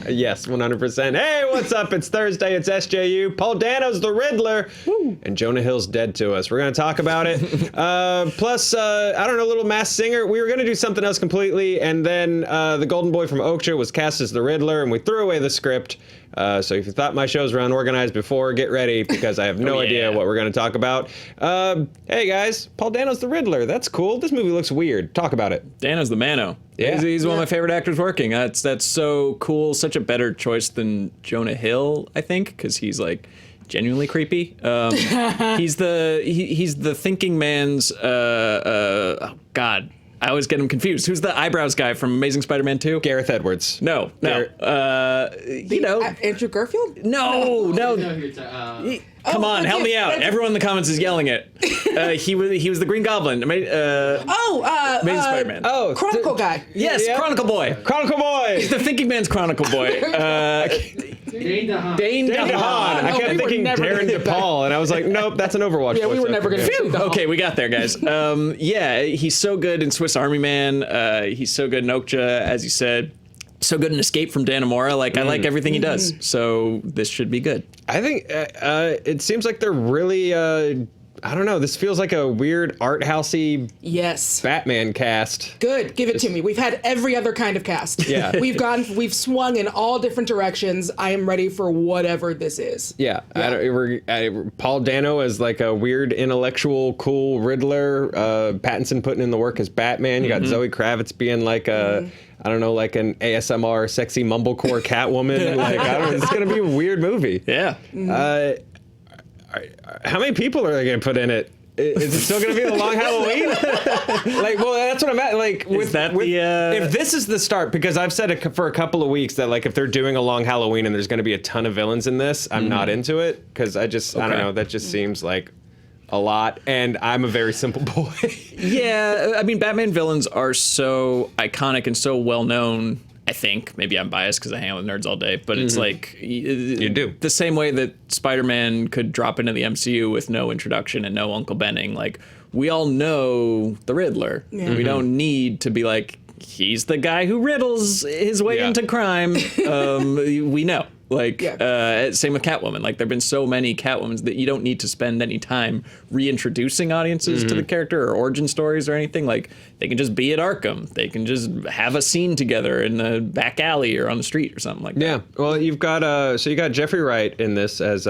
Yes, 100%. Hey, what's up? It's Thursday. It's SJU. Paul Dano's the Riddler. Woo. And Jonah Hill's dead to us. We're going to talk about it. Plus, I don't know, Little Masked Singer. We were going to do something else completely, and then the Golden Boy from Oakshire was cast as the Riddler, and we threw away the script. So if you thought my shows were unorganized before, get ready, because I have no idea what we're going to talk about. Hey, guys. Paul Dano's the Riddler. That's cool. This movie looks weird. Talk about it. Dano's the Mano. Yeah. He's one of my favorite actors working. That's so cool. Such a better choice than Jonah Hill, I think, because he's like genuinely creepy. He's the thinking man's. Oh God, I always get him confused. Who's the eyebrows guy from Amazing Spider-Man 2? Gareth Edwards. No. Andrew Garfield? No. Come on, help me out. Everyone in the comments is yelling it. He was the Green Goblin. Amazing Spider-Man. Chronicle guy. Yes, yeah. Chronicle Boy. Chronicle Boy. He's the thinking man's Chronicle Boy. Dane DeHaan. Dane DeHaan. I kept thinking Darren DePaul, and I was like, nope, that's an Overwatch voice. Yeah, we were never going to. Okay, we got there, guys. Yeah, he's so good in Swiss Army Man. He's so good in Okja, as you said. So good in Escape from Dannemora. Like, I like everything he does. So this should be good. I think it seems like they're really, I don't know, this feels like a weird art housey Batman cast. Good, give it to me. We've had every other kind of cast. Yeah. We've swung in all different directions. I am ready for whatever this is. Yeah. Paul Dano as like a weird intellectual cool Riddler. Pattinson putting in the work as Batman. You got Zoe Kravitz being like a I don't know, like an ASMR sexy mumblecore Catwoman. Like, I don't know, it's gonna be a weird movie. Yeah. How many people are they gonna put in it? Is it still gonna be the Long Halloween? Like, well, that's what I'm at. Like, if this is the start, because I've said it for a couple of weeks that like if they're doing a Long Halloween and there's gonna be a ton of villains in this, I'm not into it, because I don't know, that just seems like a lot, and I'm a very simple boy. Yeah, I mean, Batman villains are so iconic and so well known. I think maybe I'm biased because I hang out with nerds all day, but it's like you do the same way that Spider-Man could drop into the MCU with no introduction and no Uncle Benning. Like, we all know the Riddler. Yeah. We don't need to be like, he's the guy who riddles his way into crime. We know. Like, same with Catwoman. Like, there have been so many Catwomans that you don't need to spend any time reintroducing audiences to the character or origin stories or anything. Like, they can just be at Arkham. They can just have a scene together in the back alley or on the street or something like that. Yeah. Well, you've got so you got Jeffrey Wright in this as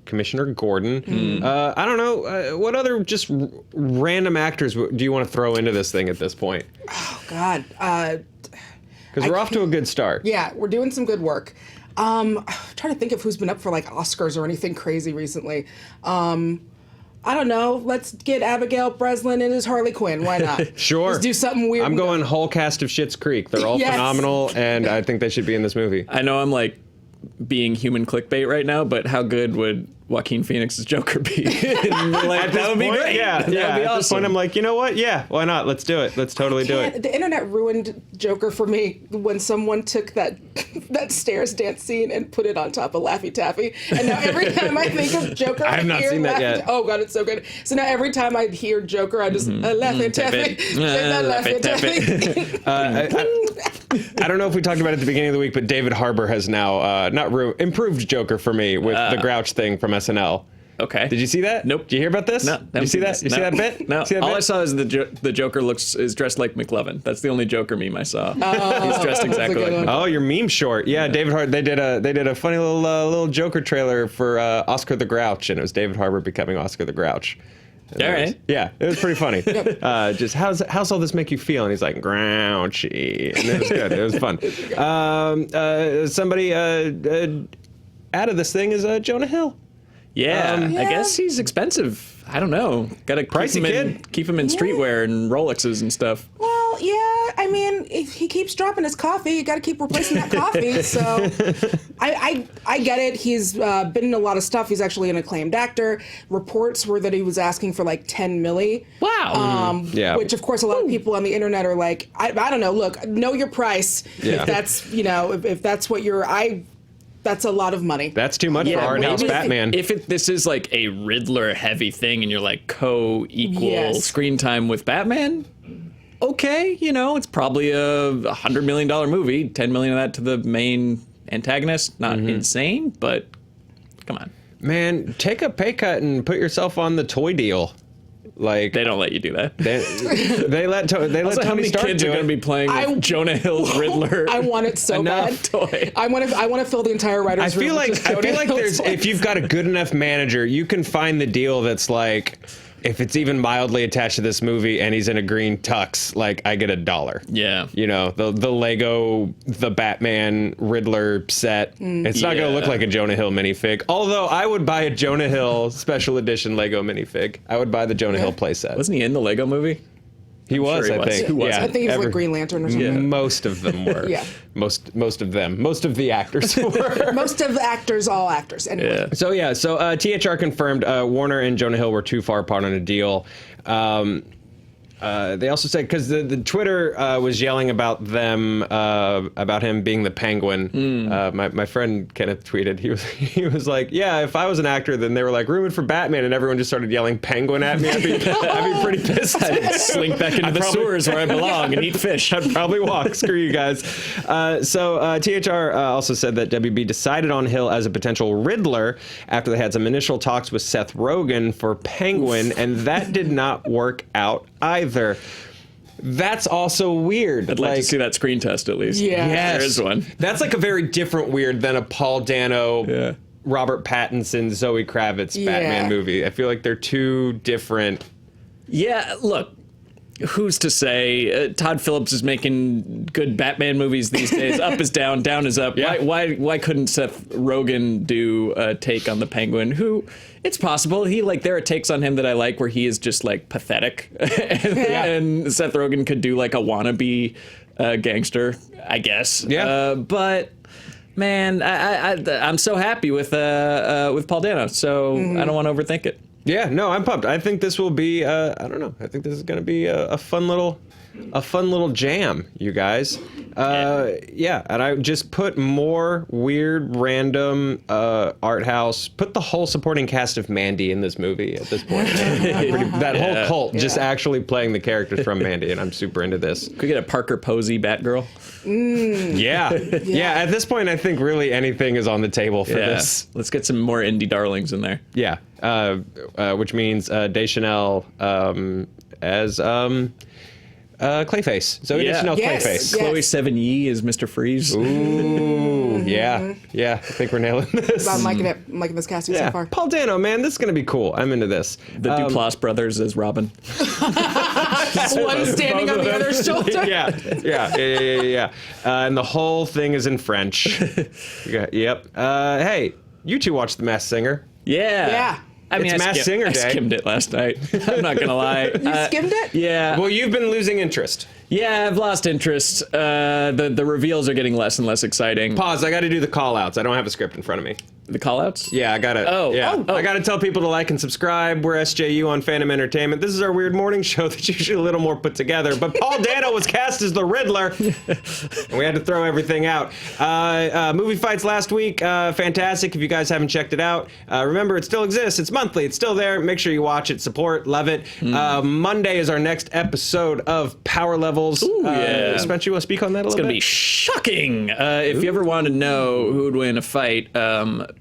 Commissioner Gordon. I don't know, what other just random actors do you want to throw into this thing at this point? Oh God. Because we're off to a good start. Yeah, we're doing some good work. I'm trying to think of who's been up for like Oscars or anything crazy recently. I don't know. Let's get Abigail Breslin in as Harley Quinn. Why not? Sure. Let's do something weird. I'm going whole cast of Schitt's Creek. They're all phenomenal, and I think they should be in this movie. I know I'm like being human clickbait right now, but how good would Joaquin Phoenix's Joker be? Like, that would be great. Yeah, that would be At awesome. this point, I'm like, you know what? Yeah, why not? Let's do it. Let's totally do it. The internet ruined Joker for me when someone took that stairs dance scene and put it on top of Laffy Taffy. And now every time I think of Joker, I have not seen that yet. Oh God, it's so good. So now every time I hear Joker, I just Laffy Taffy. Laffy Taffy. I don't know if we talked about it at the beginning of the week, but David Harbour has now improved Joker for me with the Grouch thing from SNL. Okay. Did you see that? Nope. Did you hear about this? No. Did you see that? You see that bit? No. See that All bit? I saw is the Joker is dressed like McLovin. That's the only Joker meme I saw. He's dressed exactly like McLovin. Oh, your meme short. Yeah, David Harbour. They did a funny little Joker trailer for Oscar the Grouch, and it was David Harbour becoming Oscar the Grouch. All right. Yeah, it was pretty funny. Just how's all this make you feel? And he's like, grouchy. And it was good. It was fun. Somebody out of this thing is Jonah Hill. Yeah, I guess he's expensive. I don't know. Got to keep him in streetwear and Rolexes and stuff. Well, yeah. I mean, if he keeps dropping his coffee, you got to keep replacing that coffee. So, I get it. He's been in a lot of stuff. He's actually an acclaimed actor. Reports were that he was asking for like 10 milli. Wow. Which of course a lot of people on the internet are like, I don't know. Look, know your price. Yeah. If that's if that's what you're that's a lot of money. That's too much for Art House Batman. If this is like a Riddler heavy thing and you're like co-equal screen time with Batman, okay, it's probably a $100 million movie. 10 million of that to the main antagonist. Not insane, but come on. Man, take a pay cut and put yourself on the toy deal. Like They don't let you do that. they let Also, how Tony many Stark kids do are going to it. be playing with Jonah Hill's Riddler? I want it so Enough bad. toy. I want to fill the entire writer's I feel room with like just Jonah Hill's there's toys. if you've got a good enough manager, you can find the deal that's like, if it's even mildly attached to this movie and he's in a green tux, like I get $1. Yeah. The Lego, the Batman Riddler set. It's not going to look like a Jonah Hill minifig. Although I would buy a Jonah Hill special edition Lego minifig. I would buy the Jonah Hill playset. Wasn't he in the Lego movie? He was, sure he I was. think. Who Yeah, I think he was like Green Lantern or something. Most of them were. Yeah. Most of them. Most of the actors were. Most of the actors, all actors. Anyway. Yeah. So THR confirmed Warner and Jonah Hill were too far apart on a deal. They also said, because the Twitter was yelling about them, about him being the Penguin. My friend Kenneth tweeted, he was like, yeah, if I was an actor, then they were like, rumored for Batman, and everyone just started yelling Penguin at me. I'd be pretty pissed. I'd slink back into the sewers where I belong and eat fish. I'd probably walk. Screw you guys. So THR also said that WB decided on Hill as a potential Riddler after they had some initial talks with Seth Rogen for Penguin, and that did not work out either. That's also weird. I'd like to see that screen test at least. Yeah. Yes. There is one. That's like a very different weird than a Paul Dano, Yeah. Robert Pattinson, Zoe Kravitz Batman movie. I feel like they're two different. Yeah, look, who's to say? Todd Phillips is making good Batman movies these days. Up is down, down is up. Yeah. Why couldn't Seth Rogen do a take on the Penguin? Who? It's possible. There are takes on him that I like where he is just like pathetic, and Seth Rogen could do like a wannabe gangster, I guess. Yeah. But man, I'm so happy with Paul Dano, so I don't want to overthink it. Yeah, no, I'm pumped. I think this will be. I don't know. I think this is going to be a fun little jam, you guys. Yeah, and I just put more weird, random art house. Put the whole supporting cast of Mandy in this movie at this point. That whole cult just actually playing the characters from Mandy, and I'm super into this. Could we get a Parker Posey Batgirl? Yeah. At this point, I think really anything is on the table for this. Let's get some more indie darlings in there. Yeah, which means Deschanel as Clayface. So Deschanel Yes. Clayface. Yeah. Chloe Sevigny is Mr. Freeze. Ooh, yeah. I think we're nailing this. I'm liking it. I'm liking this casting so far. Paul Dano, man, this is gonna be cool. I'm into this. The Duplass brothers as Robin. One standing on the other's shoulder. Yeah. And the whole thing is in French. Yep. Hey, you two watched The Masked Singer. Yeah. I mean, It's Masked Singer I Day. skimmed it last night. I'm not gonna lie. You skimmed it? Yeah. Well, you've been losing interest. Yeah, I've lost interest. The reveals are getting less and less exciting. Pause. I got to do the call outs. I don't have a script in front of me. The callouts? Yeah, I gotta. Oh. I gotta tell people to like and subscribe. We're SJU on Fandom Entertainment. This is our weird morning show that's usually a little more put together. But Paul Dano was cast as the Riddler, and we had to throw everything out. Movie fights last week, fantastic. If you guys haven't checked it out, remember it still exists. It's monthly. It's still there. Make sure you watch it, support, love it. Monday is our next episode of Power Levels. Ooh, yeah. Spencer, you want to speak on that a It's little gonna bit? be shocking. If you ever want to know who would win a fight,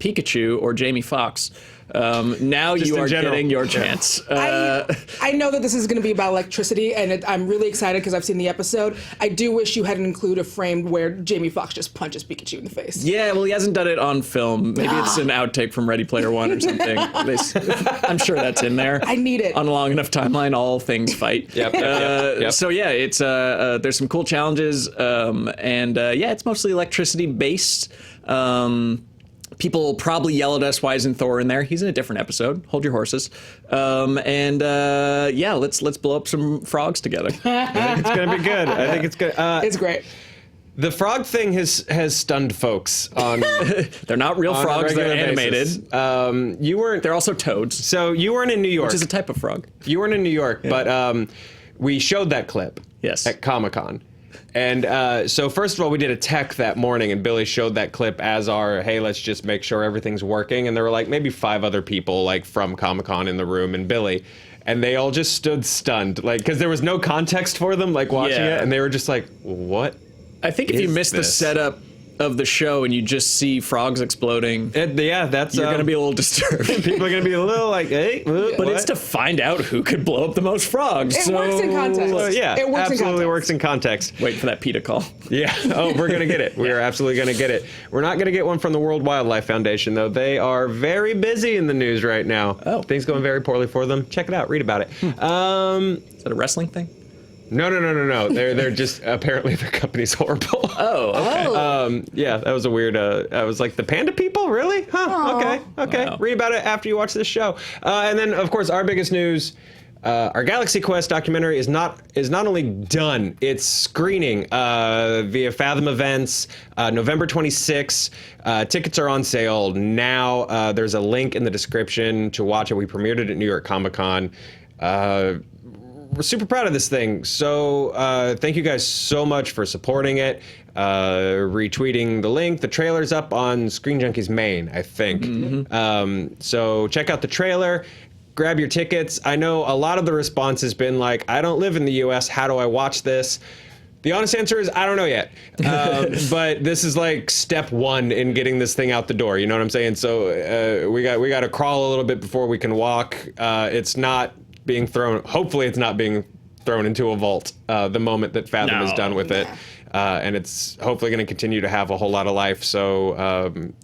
Pikachu or Jamie Foxx. Now Just you in are general. getting your chance. I know that this is going to be about electricity, and I'm really excited because I've seen the episode. I do wish you hadn't included a frame where Jamie Foxx just punches Pikachu in the face. Yeah, well, he hasn't done it on film. Maybe it's an outtake from Ready Player One or something. I'm sure that's in there. I need it. On a long enough timeline, all things fight. Yep. So yeah, it's there's some cool challenges, and it's mostly electricity based. People will probably yell at us, why isn't Thor in there? He's in a different episode. Hold your horses. Let's blow up some frogs together. I think it's gonna be good. I think it's good. It's great. The frog thing has stunned folks on. They're not real on a frogs, they're regular animated. basis. You weren't. They're also toads, So you weren't in New York. which is a type of frog. You weren't in New York, but we showed that clip. Yes. At Comic-Con. And so first of all, we did a tech that morning, and Billy showed that clip as our, hey, let's just make sure everything's working. And there were like maybe 5 other people like from Comic-Con in the room, and Billy. And they all just stood stunned, like, because there was no context for them, like, watching it. And they were just like, what? I think if you miss the setup of the show and you just see frogs exploding, that's you're gonna be a little disturbed. People are gonna be a little like, hey, but it's to find out who could blow up the most frogs. It works in context. It works absolutely works in context. Wait for that PETA call. Yeah. Oh, we're gonna get it. We are absolutely gonna get it. We're not gonna get one from the World Wildlife Foundation though. They are very busy in the news right now. Oh, things going very poorly for them. Check it out. Read about it. Is that a wrestling thing? No. They're just apparently their company's horrible. Oh, okay. Yeah, that was a weird. I was like, the panda people, really? Huh? Aww. Okay. Wow. Read about it after you watch this show. And then, of course, our biggest news. Our Galaxy Quest documentary is not only done, it's screening via Fathom Events, November 26th. Tickets are on sale now. There's a link in the description to watch it. We premiered it at New York Comic Con. We're super proud of this thing. So thank you guys so much for supporting it, retweeting the link. The trailer's up on Screen Junkie's main, I think. Mm-hmm. So check out the trailer. Grab your tickets. I know a lot of the response has been like, I don't live in the U.S. How do I watch this? The honest answer is, I don't know yet. But this is like step 1 in getting this thing out the door. You know what I'm saying? So we got to crawl a little bit before we can walk. It's not being thrown. Hopefully it's not being thrown into a vault the moment that Fathom is done with it. And it's hopefully going to continue to have a whole lot of life. So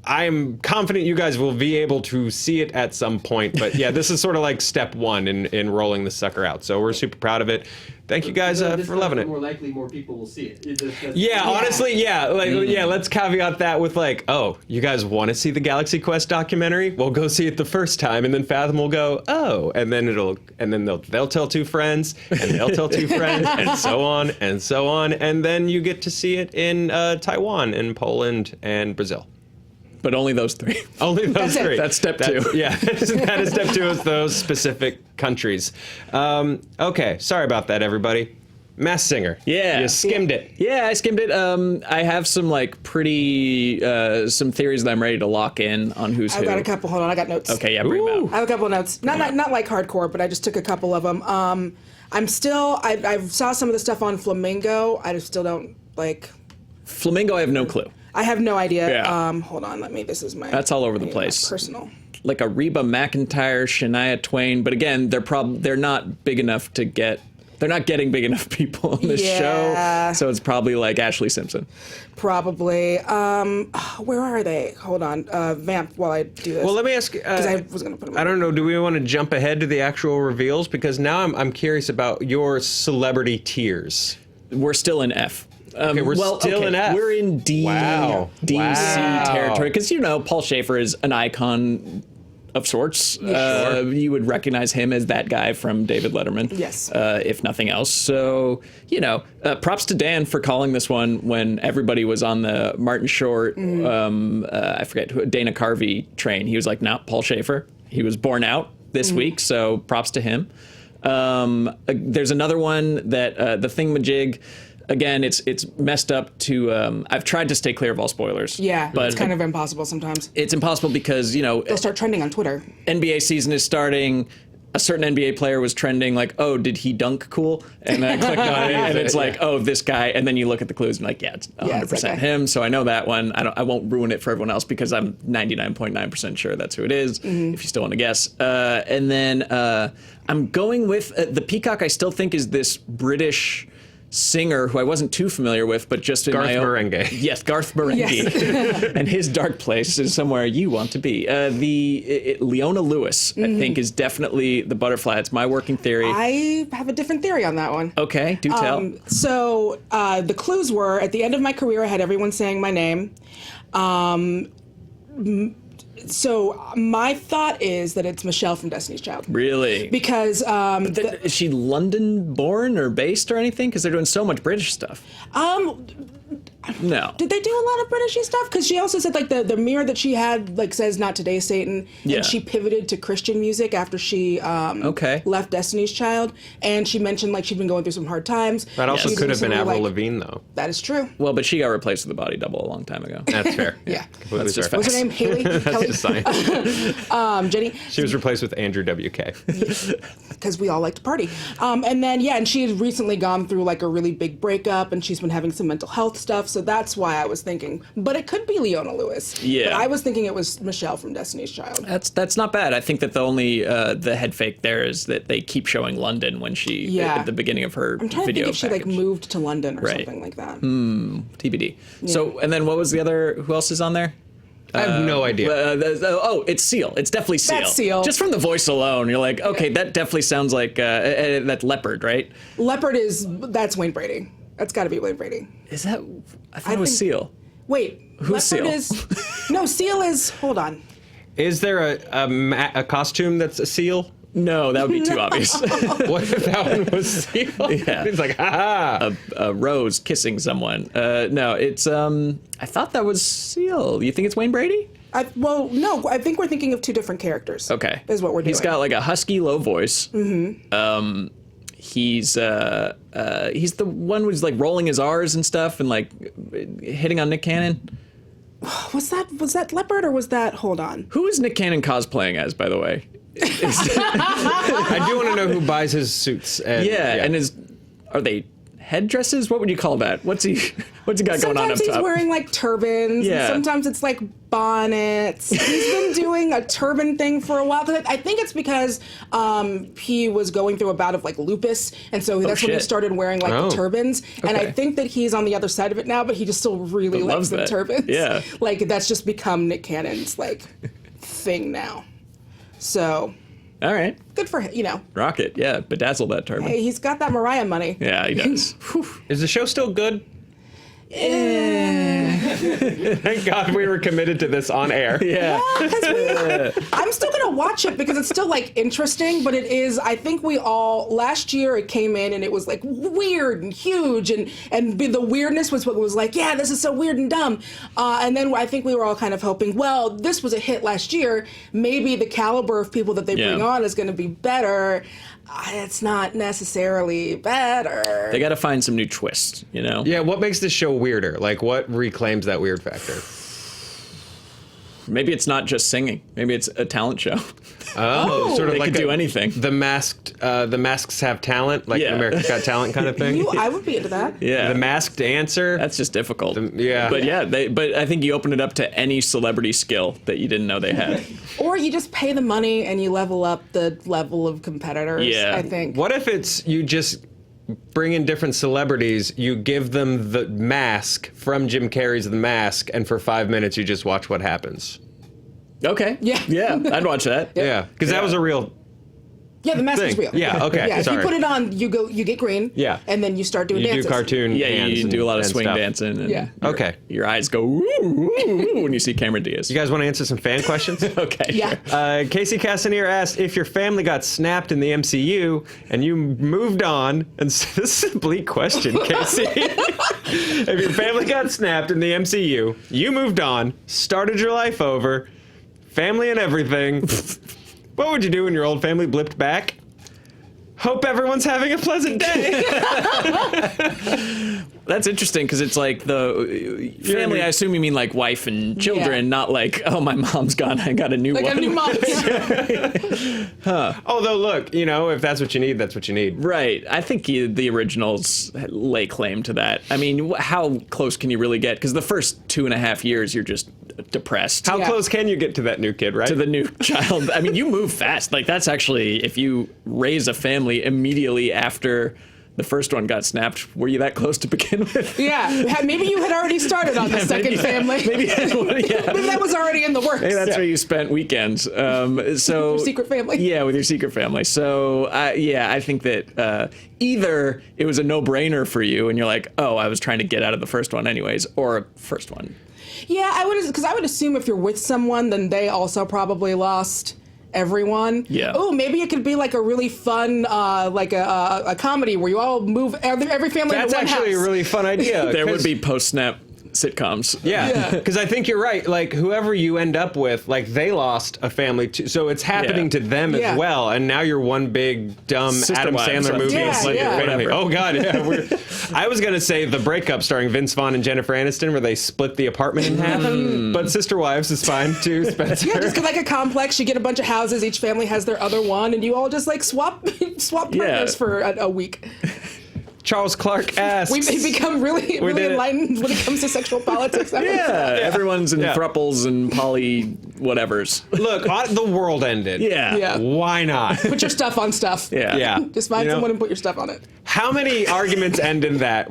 I'm confident you guys will be able to see it at some point. But yeah, this is sort of like step 1 in rolling the sucker out. So we're super proud of it. Thank you guys for loving it. More likely, more people will see it. Yeah, honestly, yeah. Like, yeah, let's caveat that with like, oh, you guys want to see the Galaxy Quest documentary? Well, go see it the first time, and then Fathom will go, oh, and then they'll tell 2 friends, and they'll tell 2 friends, and so on and so on, and then you get to see it in Taiwan, and Poland, and Brazil. But only those 3. Only those 3. That's step 2. Yeah, that is step 2 of those specific countries. Okay, sorry about that, everybody. Masked Singer. Yeah. You skimmed it. Yeah, I skimmed it. I have some like pretty some theories that I'm ready to lock in on who's who. I've got a couple. Hold on, I got notes. Okay, yeah, bring them out. I have a couple of notes. Not like hardcore, but I just took a couple of them. I saw some of the stuff on Flamingo. I just still don't like. Flamingo, I have no clue. I have no idea. Yeah. Hold on, this is my. That's all over the place. Personal. Like a Reba McEntire, Shania Twain, but again, they're not big enough to get. They're not getting big enough people on this show, so it's probably like Ashley Simpson. Probably. Where are they? Hold on. Vamp while I do this. Well, let me ask. Because I was going to put them. I don't know. Do we want to jump ahead to the actual reveals? Because now I'm curious about your celebrity tiers. We're still in F. Okay, we're still in F. We're in D. Wow. DC territory because Paul Schaefer is an icon of sorts. You would recognize him as that guy from David Letterman. Yes. If nothing else. So props to Dan for calling this one when everybody was on the Martin Short. I forget who, Dana Carvey train. He was like, no, Paul Schaefer. He was born out this week, so props to him. There's another one that the Thingamajig. Again, it's messed up to. I've tried to stay clear of all spoilers. Yeah, but it's kind of impossible sometimes. It's impossible because they'll start trending on Twitter. NBA season is starting. A certain NBA player was trending like, oh, did he dunk cool? And I clicked on it, and it's like, oh, this guy. And then you look at the clues and like, yeah, it's 100% him. So I know that one. I won't ruin it for everyone else because I'm 99.9% sure that's who it is. If you still want to guess. And then I'm going with the Peacock. I still think is this British singer who I wasn't too familiar with, but just in Garth my own... Marenghi. Yes, Garth Marenghi. Yes. And his dark place is somewhere you want to be. Leona Lewis, I think, is definitely the butterfly. It's my working theory. I have a different theory on that one. Okay, do tell. So the clues were, at the end of my career, I had everyone saying my name. So my thought is that it's Michelle from Destiny's Child. Really? Because is she London born or based or anything? Because they're doing so much British stuff. No. Did they do a lot of Britishy stuff? Because she also said like the mirror that she had like says "Not today, Satan," Yeah. and she pivoted to Christian music after she left Destiny's Child, and she mentioned like she'd been going through some hard times. That also She's could have been recently, Avril like, Lavigne, though. That is true. Well, but she got replaced with a body double a long time ago. That's fair. Yeah. Completely That's just fair. What's her name? Haley? Kelly? Just saying. Jenny? She was replaced with Andrew WK. Because we all like to party. And then, and she had recently gone through like a really big breakup, and she's been having some mental health stuff, so that's why I was thinking. But it could be Leona Lewis. Yeah. But I was thinking it was Michelle from Destiny's Child. That's not bad. I think that the only the head fake there is that they keep showing London when she at the beginning of her I'm trying video to think if she like package. moved to London or Right. something like that. TBD. So, and then what was the other? Who else is on there? I have no idea. It's Seal. It's definitely Seal. That's Seal. Just from the voice alone, you're like, okay, that definitely sounds like that's Leopard, right? Leopard that's Wayne Brady. That's got to be Wayne Brady. Is that? I thought it was think- Seal. Wait, Who's Leopard Seal? No, Seal is. Hold on. Is there a costume that's a seal? No, that would be too obvious. What if that one was seal? Yeah. It's like, ha A rose kissing someone. No, it's. I thought that was Seal. You think it's Wayne Brady? Well, no, I think we're thinking of two different characters. Okay, Is what we're doing. He's got like a husky, low voice. Mm-hmm. He's the one who's like rolling his R's and stuff and like hitting on Nick Cannon. Was that Leopard or was that? Hold on. Who is Nick Cannon cosplaying as, by the way? I do want to know who buys his suits. And, and are they headdresses? What would you call that? What's he got going on up Sometimes he's top? wearing like turbans. Yeah. And sometimes it's like bonnets. He's been doing a turban thing for a while. I think it's because he was going through a bout of like lupus, and so that's when he shit. started wearing like the turbans. And I Okay. think that he's on the other side of it now, but he just still really likes loves the that. turbans. Yeah. Like that's just become Nick Cannon's like thing now. So All right, good for him. Rocket. Yeah, bedazzle that turban. Hey, he's got that Mariah money. Yeah, he does. Is the show still good? Thank God we were committed to this on air. Yeah. I'm still gonna watch it because it's still like interesting, but it is. I think we all last year it came in and it was like weird and huge, and the weirdness was what was like, yeah, this is so weird and dumb. And then I think we were all kind of hoping, well, this was a hit last year. Maybe the caliber of people that they bring on is going to be better. It's not necessarily better. They got to find some new twists, you know? Yeah, what makes this show weirder? Like, what reclaims that weird factor? Maybe it's not just singing. Maybe it's a talent show. Oh, sort of They like could do anything. The masks have talent, like Yeah. America's Got Talent kind of thing. I would be into that. Yeah. The masked dancer. That's just difficult. yeah. But but I think you open it up to any celebrity skill that you didn't know they had. Or you just pay the money and you level up the level of competitors. Yeah. I think. What if it's you just bring in different celebrities, you give them the mask from Jim Carrey's The Mask, and for 5 minutes you just watch what happens? Okay. Yeah. Yeah, I'd watch that. Yeah, because that was a real Yeah, the mask is thing. real. Yeah, okay, Yeah, if sorry. you put it on, you get green. Yeah. And then you start doing you dances. do cartoon. Yeah, hands you do a lot of and swing stuff. dancing. And Yeah. Okay. Your eyes go woo, woo, woo when you see Cameron Diaz. You guys want to answer some fan questions? Okay. Yeah. Sure. Casey Castaneer asked if your family got snapped in the MCU and you moved on. And this is a bleak question, Casey. If your family got snapped in the MCU, you moved on, started your life over, family and everything, what would you do when your old family blipped back? Hope everyone's having a pleasant day. That's interesting because it's like the family. I assume you mean like wife and children, Yeah. not like, oh, my mom's gone. I got a new Like one. a new mom. Although, look, if that's what you need, that's what you need. Right. I think the originals lay claim to that. I mean, how close can you really get? Because the first 2.5 years, you're just depressed. How Yeah. close can you get to that new kid, right? To the new child. I mean, you move fast. Like, that's actually, if you raise a family immediately after the first one got snapped, were you that close to begin with? Yeah. Maybe you had already started on the second family. Maybe, Maybe that was already in the works. Maybe that's where you spent weekends. So Your secret family. Yeah, with your secret family. So I think that either it was a no-brainer for you, and you're like, oh, I was trying to get out of the first one anyways, or first one. Yeah, I would assume if you're with someone, then they also probably lost everyone. Yeah. Oh, maybe it could be like a really fun, like a comedy where you all move every family That's into one actually house. a really fun idea. There would 'cause be post-snap sitcoms. Yeah, because I think you're right. Like, whoever you end up with, like, they lost a family too, so it's happening to them as well. And now you're one big dumb Sister Adam Wives. Sandler movie. Yeah, Like, yeah. family. Oh God, yeah. I was gonna say The Breakup, starring Vince Vaughn and Jennifer Aniston, where they split the apartment in half. But Sister Wives is fine too. Spencer. Yeah, just like a complex. You get a bunch of houses. Each family has their other one, and you all just like swap partners for a week. Charles Clark asks. We become really did it. enlightened when it comes to sexual politics. Everyone's in thruples and poly whatevers. Look, the world ended. Yeah. Why not? Put your stuff on stuff. Yeah. Just find someone and put your stuff on it. How many arguments end in that?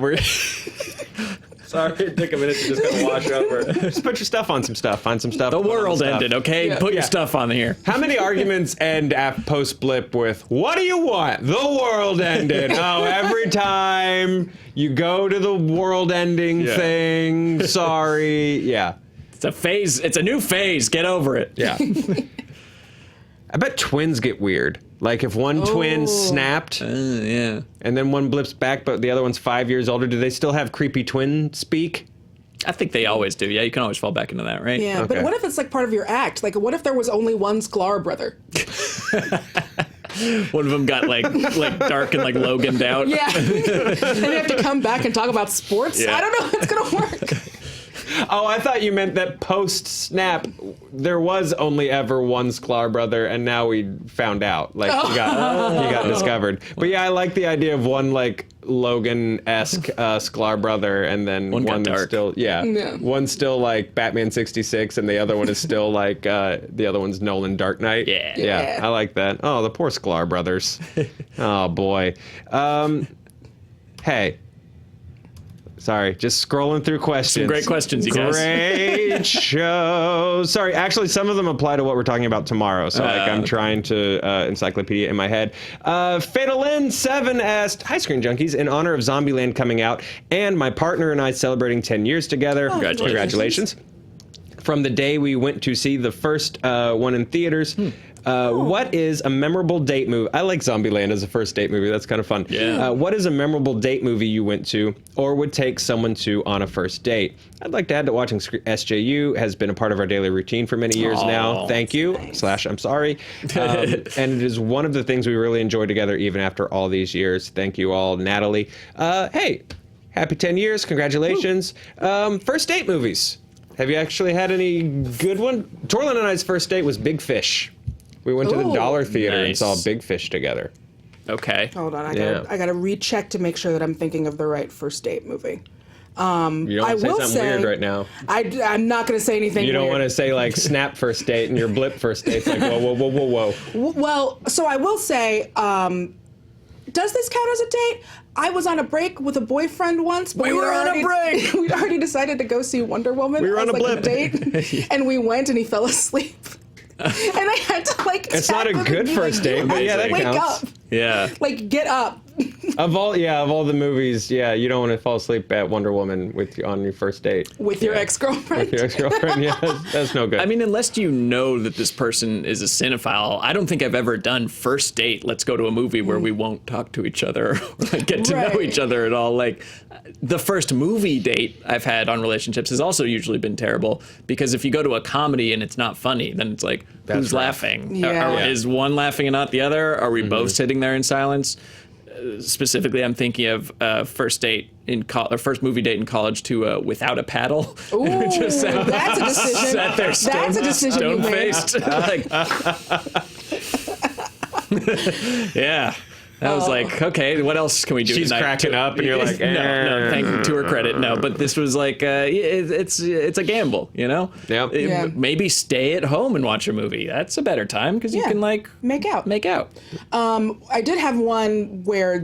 Sorry, it took a minute to just kind of wash over. Just put your stuff on some stuff. Find some stuff. The world ended, okay? Yeah. Put your stuff on here. How many arguments end post blip with, what do you want? The world ended. Oh, every time you go to the world ending thing. Sorry. Yeah. It's a phase. It's a new phase. Get over it. Yeah. I bet twins get weird. Like, if one twin snapped Yeah. and then one blips back, but the other one's 5 years older, do they still have creepy twin speak? I think they always do. Yeah, you can always fall back into that, right? Yeah, Okay. but what if it's like part of your act? Like, what if there was only one Sklar brother? One of them got like dark and like Logan'd out. Yeah. And you have to come back and talk about sports? Yeah. I don't know if it's going to work. Oh, I thought you meant that post-snap, there was only ever one Sklar brother, and now we found out. Like, you got discovered. But yeah, I like the idea of one, like, Logan-esque Sklar brother, and then One got that's dark. still, one's still, like, Batman 66, and the other one is still, like, the other one's Nolan Dark Knight. Yeah. I like that. Oh, the poor Sklar brothers. Oh, boy. Hey. Sorry, just scrolling through questions. Some great questions, you guys. Great show. Sorry, actually, some of them apply to what we're talking about tomorrow. So, I'm trying to encyclopedia in my head. Fatalin7 asked, "Hi, Screen Junkies. In honor of Zombieland coming out and my partner and I celebrating 10 years together. Congratulations. From the day we went to see the first one in theaters. What is a memorable date movie? I like Zombieland as a first date movie. That's kind of fun. Yeah. What is a memorable date movie you went to or would take someone to on a first date? I'd like to add that watching SJU has been a part of our daily routine for many years now. Thank you. / I'm sorry. And it is one of the things we really enjoy together even after all these years. Thank you all. Natalie. Hey, happy 10 years. Congratulations. First date movies. Have you actually had any good one? Torlin and I's first date was Big Fish. We went to the Dollar Theater and nice. saw Big Fish together. Okay. Hold on, I gotta recheck to make sure that I'm thinking of the right first date movie. You don't want to say something weird right now. I'm not going to say anything. You don't weird. want to say like snap first date and your blip first date's like whoa. Well, so I will say, does this count as a date? I was on a break with a boyfriend once, but We were on a break! We'd already decided to go see Wonder Woman. We were on as, a blip. date, and we went, and he fell asleep. And I had to like. It's not a good first date, but yeah, that wake counts. up. Yeah. Like, get up. Of all the movies, you don't want to fall asleep at Wonder Woman on your first date. With your ex-girlfriend. Your ex-girlfriend, that's no good. I mean, unless you know that this person is a cinephile, I don't think I've ever done first date. Let's go to a movie where we won't talk to each other or like, get to know Right. each other at all. Like, the first movie date I've had on relationships has also usually been terrible because if you go to a comedy and it's not funny, then it's like, who's rough. laughing? Yeah. Is one laughing and not the other? Are we both sitting there in silence? Specifically, I'm thinking of first date in or first movie date in college to Without a Paddle. Ooh, Just sat, that's a decision. sat there That's a decision you made. stone-faced. Yeah. I was like, okay, what else can we do She's tonight? cracking up, and you're like, no, thank to her credit, no. But this was like, it's a gamble, you know? Yep. Yeah. Maybe stay at home and watch a movie. That's a better time because you Yeah. can like Make out. Make out. I did have one where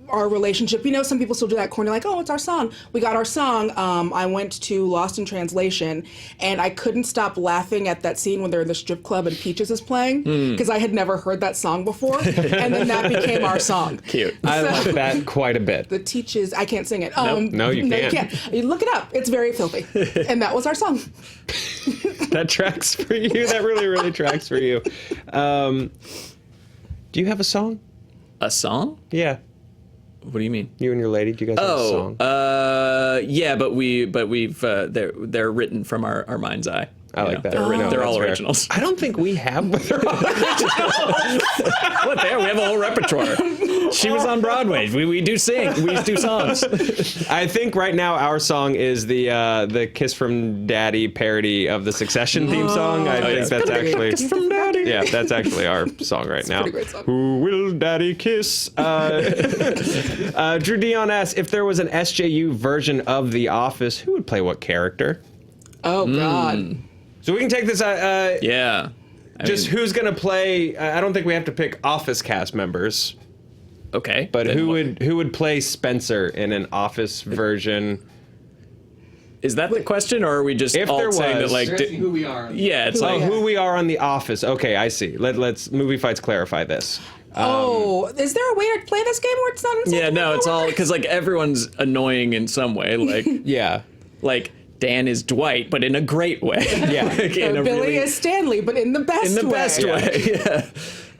our relationship, some people still do that corny, like, oh, it's our song. We got our song. I went to Lost in Translation, and I couldn't stop laughing at that scene when they're in the strip club and Peaches is playing, because I had never heard that song before, and then that became our song. Cute. I like that quite a bit. The Teaches, I can't sing it. No, you can't. You look it up. It's very filthy. And that was our song. That tracks for you. That really, really tracks for you. Do you have a song? A song? Yeah. What do you mean? You and your lady, do you guys have a song? Yeah, but we've they're written from our mind's eye. I like that. They're all fair. originals. I don't think we have, but they're all originals. What there? We have a whole repertoire. She was on Broadway. We do sing. We do songs. I think right now our song is the Kiss from Daddy parody of the Succession theme song. I think that's actually Kiss from Daddy. Yeah, that's actually our song right now. pretty great song. Who will Daddy kiss? Drew Dionne asks if there was an SJU version of The Office, who would play what character? Oh God. So we can take this. Yeah. Who's gonna play? I don't think we have to pick Office cast members. Okay. But then who would play Spencer in an Office version? Is that the question, or are we just If all there saying was- that like? You're asking who we are. Yeah, it's like Who we are on The Office. Okay, I see. Let's Movie Fights clarify this. Is there a way to play this game where it's not? yeah, no, it's all because like everyone's annoying in some way. Like Yeah. like Dan is Dwight, but in a great way. Yeah. Like, in a Billy really, is Stanley, but in the best way. in the best way.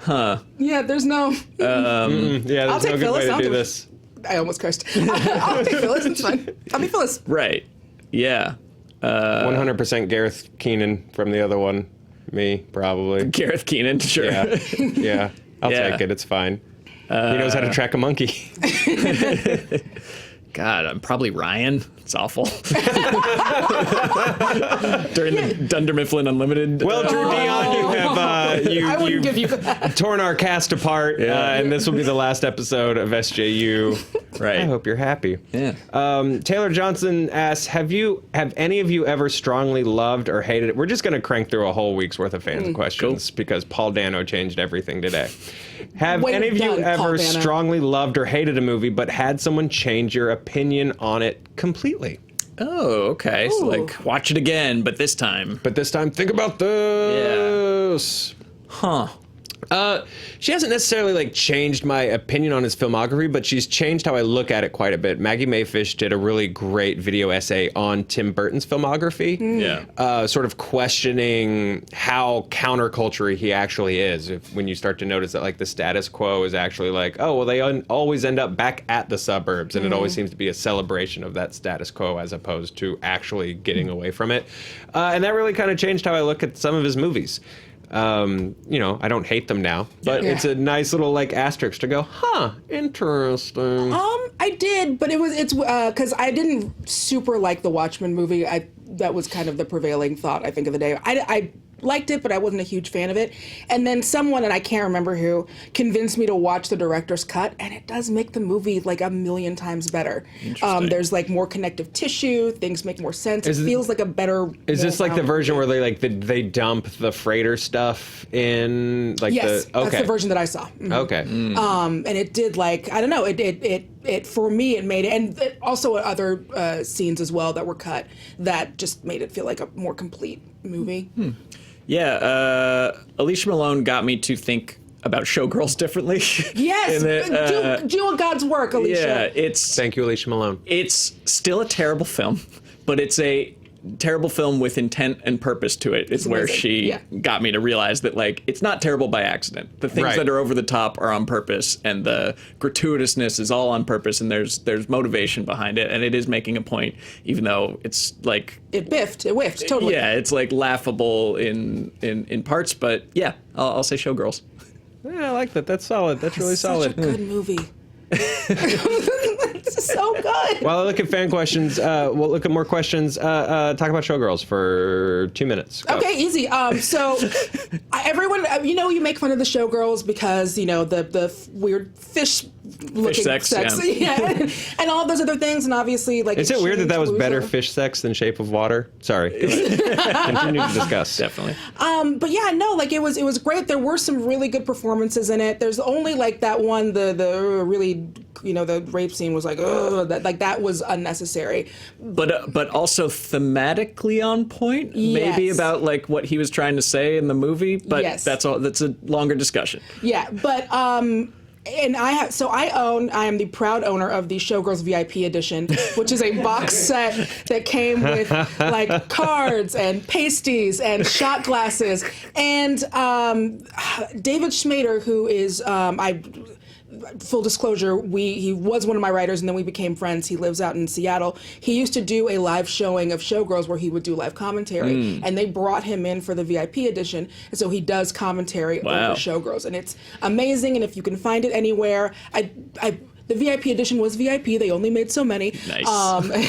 Yeah. Yeah, there's no. Yeah, there's I'll take no good Phyllis. way to I'll do do- this. I almost cursed. I'll take Phyllis. It's fine. I'll be Phyllis. Right. Yeah. 100% Gareth Keenan from the other one. Me, probably. Gareth Keenan, sure. Yeah. Yeah. I'll Yeah. take it. It's fine. He knows how to track a monkey. God, I'm probably Ryan. It's awful. During the Dunder Mifflin Unlimited. Well, Drew Dionne, you have I wouldn't you've give you that. torn our cast apart, and this will be the last episode of SJU. Right. I hope you're happy. Yeah. Taylor Johnson asks, have any of you ever strongly loved or hated it? We're just going to crank through a whole week's worth of fans questions because Paul Dano changed everything today. Have Way any of you done, Paul ever Dano. strongly loved or hated a movie but had someone change your opinion on it completely? Oh, okay. So Ooh. like, watch it again, but this time. But this time, think about this. Huh. She hasn't necessarily like changed my opinion on his filmography, but she's changed how I look at it quite a bit. Maggie Mayfish did a really great video essay on Tim Burton's filmography, Yeah. sort of questioning how counterculture he actually is. When you start to notice that like the status quo is actually like, oh, well, they always end up back at the suburbs, and it always seems to be a celebration of that status quo as opposed to actually getting away from it. And that really kind of changed how I look at some of his movies. I don't hate them now, but Yeah. it's a nice little like asterisk to go, huh, interesting. I did, but it's because I didn't super like the Watchmen movie. That was kind of the prevailing thought, I think, of the day. I liked it, but I wasn't a huge fan of it. And then someone, and I can't remember who, convinced me to watch the director's cut, and it does make the movie like a million times better. Interesting. There's like more connective tissue. Things make more sense. Is It it- feels like a better. Is this more like the rounded version movie. where they dump the freighter stuff in like Yes, the okay. that's the version that I saw. Mhm. Okay. And it did like I don't know it for me it made it, and also other scenes as well that were cut that just made it feel like a more complete movie. Yeah. Alicia Malone got me to think about Showgirls differently. Yes, And that, do God's work, Alicia. yeah, Thank you, Alicia Malone. it's still a terrible film, but it's a terrible film with intent and purpose to it. It's where amazing. she Yeah. got me to realize that like it's not terrible by accident. The things Right. that are over the top are on purpose, and the gratuitousness is all on purpose, and there's motivation behind it, and it is making a point, even though it's like It whiffed totally. yeah, it's like laughable in parts, but yeah, I'll say Showgirls. Yeah, I like that. That's solid. That's really solid. Such a good movie. It's so good. While I look at fan questions, we'll look at more questions. Talk about Showgirls for 2 minutes. Go. Okay, easy. So everyone, you make fun of the Showgirls because the weird fish-looking sex, yeah. And all those other things, and obviously like. Is it weird that was changed better Loser. fish sex than Shape of Water? Sorry. Go ahead. Continue to discuss. Definitely. But yeah, no, like it was great. There were some really good performances in it. There's only like that one, the really, the rape scene was like, that was unnecessary. But also thematically on point, maybe Yes. about like what he was trying to say in the movie. But Yes. that's a longer discussion. Yeah, but and I am the proud owner of the Showgirls VIP edition, which is a box set that came with like cards and pasties and shot glasses. And David Schmader, who is full disclosure, he was one of my writers, and then we became friends. He lives out in Seattle. He used to do a live showing of Showgirls where he would do live commentary, and they brought him in for the VIP edition, and so he does commentary over Showgirls, and it's amazing. And if you can find it anywhere, the VIP edition was VIP. They only made so many. Nice.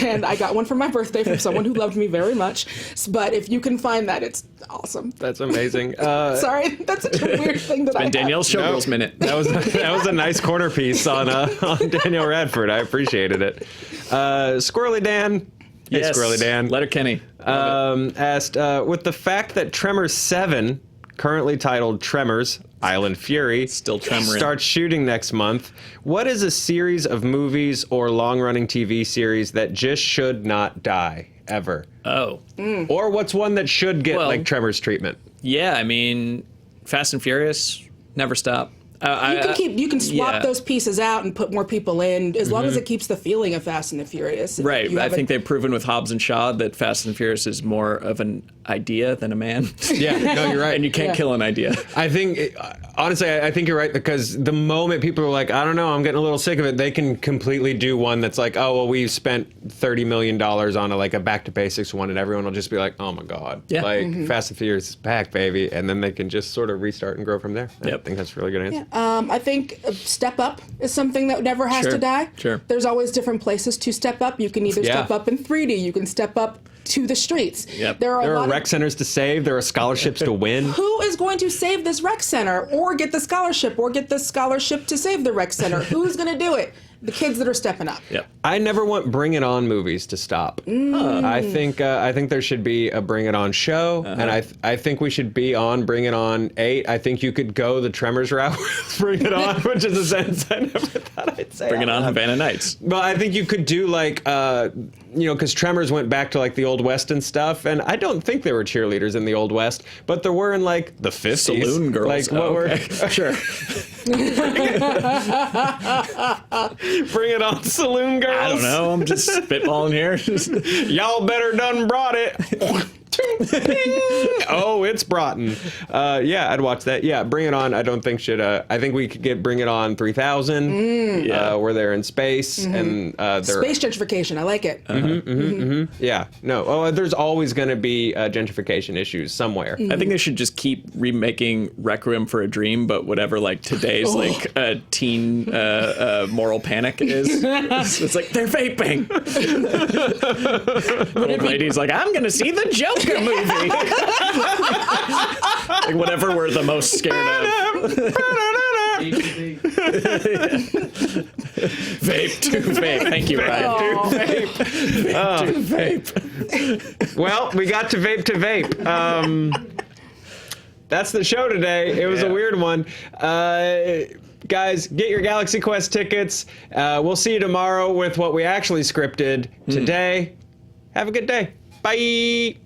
And I got one for my birthday from someone who loved me very much. But if you can find that, it's awesome. That's amazing. Sorry, that's such a weird thing that I have. Danielle's Showgirls Minute. That was a nice corner piece on Danielle Radford. I appreciated it. Squirrely Dan. Hey, Yes. Squirrely Dan. Letterkenny. Asked, with the fact that Tremors 7, currently titled Tremors, Island Fury, Still tremoring. starts shooting next month, what is a series of movies or long-running TV series that just should not die, ever? Oh. Or what's one that should get, like, Tremors treatment? Yeah, I mean, Fast and Furious, never stop. You can swap yeah. those pieces out and put more people in, as long as it keeps the feeling of Fast and the Furious. Right. I think they've proven with Hobbs and Shaw that Fast and Furious is more of an idea than a man. Yeah, no, you're right. And you can't kill an idea. I think, honestly, I think you're right, because the moment people are like, I don't know, I'm getting a little sick of it, they can completely do one that's like, oh, well, we've spent $30 million on a back to basics one, and everyone will just be like, oh my God. Yeah. Fast and Furious is back, baby. And then they can just sort of restart and grow from there. I think that's a really good answer. Yeah. I think Step Up is something that never has to die. Sure. There's always different places to step up. You can either step up in 3D, you can step up to the streets. Yep. There There are rec centers to save. There are scholarships to win. Who is going to save this rec center or get the scholarship to save the rec center? Who's going to do it? The kids that are stepping up. Yep. I never want Bring It On movies to stop. I think there should be a Bring It On show, and I think we should be on Bring It On 8. I think you could go the Tremors route with Bring It On, which is a sentence I never thought I'd say. Bring It On Havana Nights. Well, I think you could do because Tremors went back to the Old West and stuff, and I don't think there were cheerleaders in the Old West, but there were in the 50s. Saloon girls. Sure. Bring It On, Saloon Girls. I don't know. I'm just spitballing here. Y'all better done brought it. Oh, it's Broughton. Yeah, I'd watch that. Yeah, Bring It On. I don't think should. I think we could get Bring It On 3000. Where they're in space and they're Space gentrification. I like it. Yeah. No. Oh, there's always going to be gentrification issues somewhere. I think they should just keep remaking Requiem for a Dream, but whatever today's teen moral panic is. It's like they're vaping. Old lady's like, I'm gonna see the Joker movie. Whatever we're the most scared of. Vape to vape. Thank you, Ryan. Vape to vape. Well, we got to vape. That's the show today. It was a weird one. Guys, get your Galaxy Quest tickets. We'll see you tomorrow with what we actually scripted today. Have a good day. Bye.